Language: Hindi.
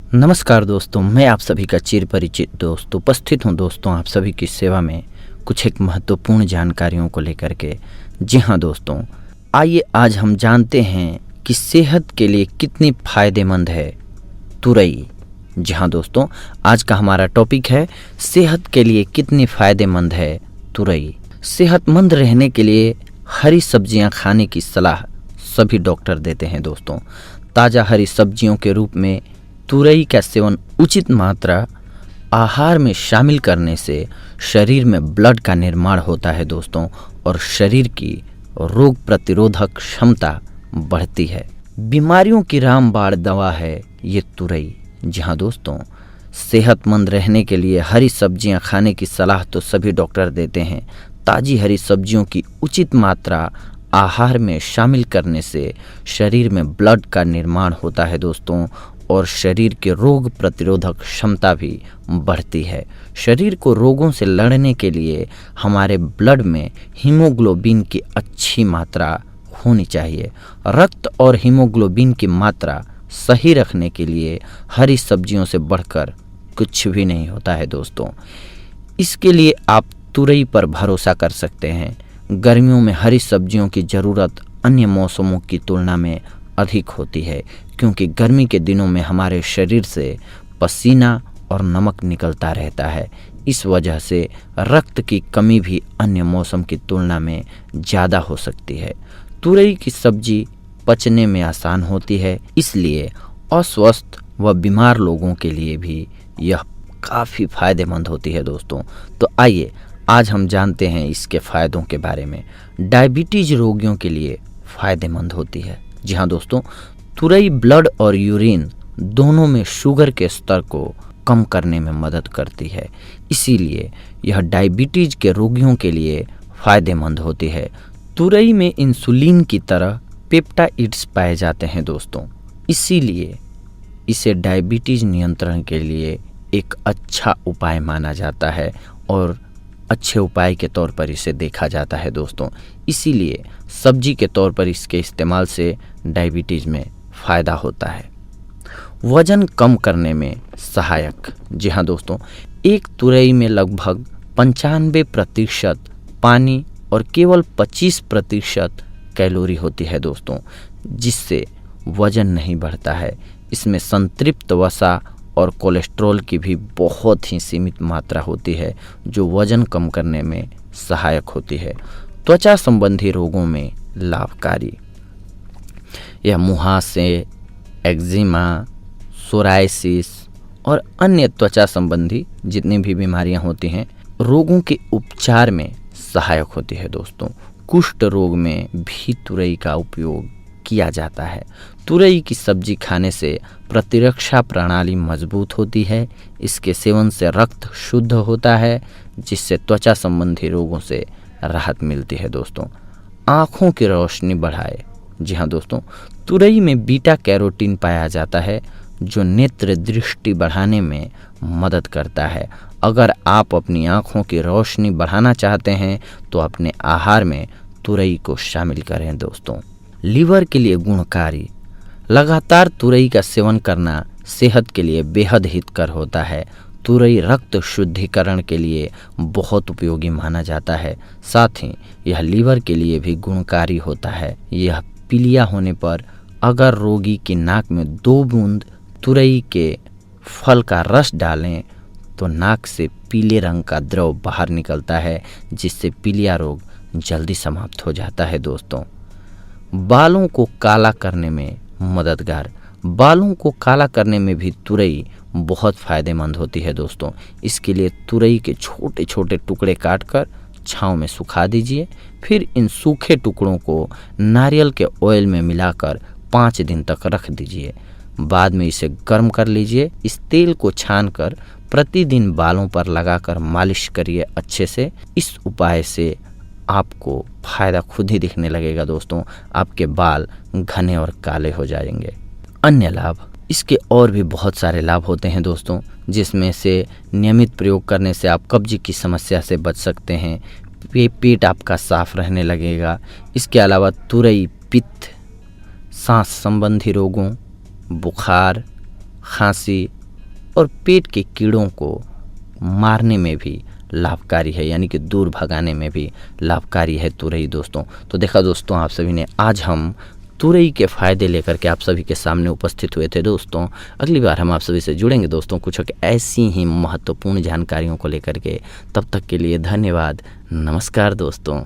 नमस्कार दोस्तों, मैं आप सभी का चिर परिचित दोस्त उपस्थित हूं दोस्तों आप सभी की सेवा में कुछ एक महत्वपूर्ण जानकारियों को लेकर के। जी हां दोस्तों, आइए आज हम जानते हैं कि सेहत के लिए कितनी फायदेमंद है तुरई। जी हां दोस्तों, आज का हमारा टॉपिक है सेहत के लिए कितनी फायदेमंद है तुरई। सेहतमंद रहने के लिए हरी सब्जियां खाने की सलाह सभी डॉक्टर देते हैं दोस्तों। ताज़ा हरी सब्जियों के रूप में तुरई का सेवन उचित मात्रा आहार में शामिल करने से शरीर में ब्लड का निर्माण होता है दोस्तों, और शरीर की रोग प्रतिरोधक क्षमता बढ़ती है। बीमारियों की रामबाण दवा है ये तुरई। जी हाँ दोस्तों, सेहतमंद रहने के लिए हरी सब्जियां खाने की सलाह तो सभी डॉक्टर देते हैं। ताज़ी हरी सब्जियों की उचित मात्रा आहार में शामिल करने से शरीर में ब्लड का निर्माण होता है दोस्तों, और शरीर के रोग प्रतिरोधक क्षमता भी बढ़ती है। शरीर को रोगों से लड़ने के लिए हमारे ब्लड में हीमोग्लोबिन की अच्छी मात्रा होनी चाहिए। रक्त और हीमोग्लोबिन की मात्रा सही रखने के लिए हरी सब्जियों से बढ़कर कुछ भी नहीं होता है दोस्तों। इसके लिए आप तुरई पर भरोसा कर सकते हैं। गर्मियों में हरी सब्जियों की ज़रूरत अन्य मौसमों की तुलना में अधिक होती है, क्योंकि गर्मी के दिनों में हमारे शरीर से पसीना और नमक निकलता रहता है। इस वजह से रक्त की कमी भी अन्य मौसम की तुलना में ज़्यादा हो सकती है। तुरई की सब्जी पचने में आसान होती है, इसलिए अस्वस्थ व बीमार लोगों के लिए भी यह काफ़ी फायदेमंद होती है दोस्तों। तो आइए आज हम जानते हैं इसके फ़ायदों के बारे में। डायबिटीज़ रोगियों के लिए फ़ायदेमंद होती है। जी हाँ दोस्तों, तुरई ब्लड और यूरिन दोनों में शुगर के स्तर को कम करने में मदद करती है, इसीलिए यह डायबिटीज़ के रोगियों के लिए फ़ायदेमंद होती है। तुरई में इंसुलिन की तरह पेप्टाइड्स पाए जाते हैं दोस्तों, इसीलिए इसे डायबिटीज़ नियंत्रण के लिए एक अच्छा उपाय माना जाता है और अच्छे उपाय के तौर पर इसे देखा जाता है दोस्तों। इसीलिए सब्जी के तौर पर इसके इस्तेमाल से डायबिटीज़ में फ़ायदा होता है। वज़न कम करने में सहायक। जी हाँ दोस्तों, एक तुरई में लगभग 95% पानी और केवल 25% कैलोरी होती है दोस्तों, जिससे वज़न नहीं बढ़ता है। इसमें संतृप्त वसा और कोलेस्ट्रॉल की भी बहुत ही सीमित मात्रा होती है, जो वज़न कम करने में सहायक होती है। त्वचा संबंधी रोगों में लाभकारी। यह मुहासे, एक्जिमा, सोराइसिस और अन्य त्वचा संबंधी जितनी भी बीमारियां होती हैं, रोगों के उपचार में सहायक होती है दोस्तों। कुष्ठ रोग में भी तुरई का उपयोग किया जाता है। तुरई की सब्जी खाने से प्रतिरक्षा प्रणाली मजबूत होती है। इसके सेवन से रक्त शुद्ध होता है, जिससे त्वचा संबंधी रोगों से राहत मिलती है दोस्तों। आँखों की रोशनी बढ़ाए। जी हाँ दोस्तों, तुरई में बीटा कैरोटीन पाया जाता है, जो नेत्र दृष्टि बढ़ाने में मदद करता है। अगर आप अपनी आँखों की रोशनी बढ़ाना चाहते हैं तो अपने आहार में तुरई को शामिल करें दोस्तों। लीवर के लिए गुणकारी। लगातार तुरई का सेवन करना सेहत के लिए बेहद हितकर होता है। तुरई रक्त शुद्धिकरण के लिए बहुत उपयोगी माना जाता है। साथ ही यह लीवर के लिए भी गुणकारी होता है। यह पीलिया होने पर अगर रोगी की नाक में 2 बूंद तुरई के फल का रस डालें तो नाक से पीले रंग का द्रव बाहर निकलता है, जिससे पीलिया रोग जल्दी समाप्त हो जाता है दोस्तों। बालों को काला करने में मददगार। बालों को काला करने में भी तुरई बहुत फ़ायदेमंद होती है दोस्तों। इसके लिए तुरई के छोटे छोटे टुकड़े काटकर छांव में सुखा दीजिए। फिर इन सूखे टुकड़ों को नारियल के ऑयल में मिलाकर 5 दिन तक रख दीजिए। बाद में इसे गर्म कर लीजिए। इस तेल को छानकर प्रतिदिन बालों पर लगाकर मालिश करिए अच्छे से। इस उपाय से आपको फ़ायदा खुद ही दिखने लगेगा दोस्तों। आपके बाल घने और काले हो जाएंगे। अन्य लाभ। इसके और भी बहुत सारे लाभ होते हैं दोस्तों, जिसमें से नियमित प्रयोग करने से आप कब्ज की समस्या से बच सकते हैं। पेट आपका साफ रहने लगेगा। इसके अलावा तुरई पित्त, सांस संबंधी रोगों, बुखार, खांसी और पेट के कीड़ों को मारने में भी लाभकारी है, यानी कि दूर भगाने में भी लाभकारी है तुरई दोस्तों। तो देखा दोस्तों आप सभी ने, आज हम तुरई के फ़ायदे लेकर के आप सभी के सामने उपस्थित हुए थे दोस्तों। अगली बार हम आप सभी से जुड़ेंगे दोस्तों कुछ ऐसी ही महत्वपूर्ण जानकारियों को लेकर के। तब तक के लिए धन्यवाद, नमस्कार दोस्तों।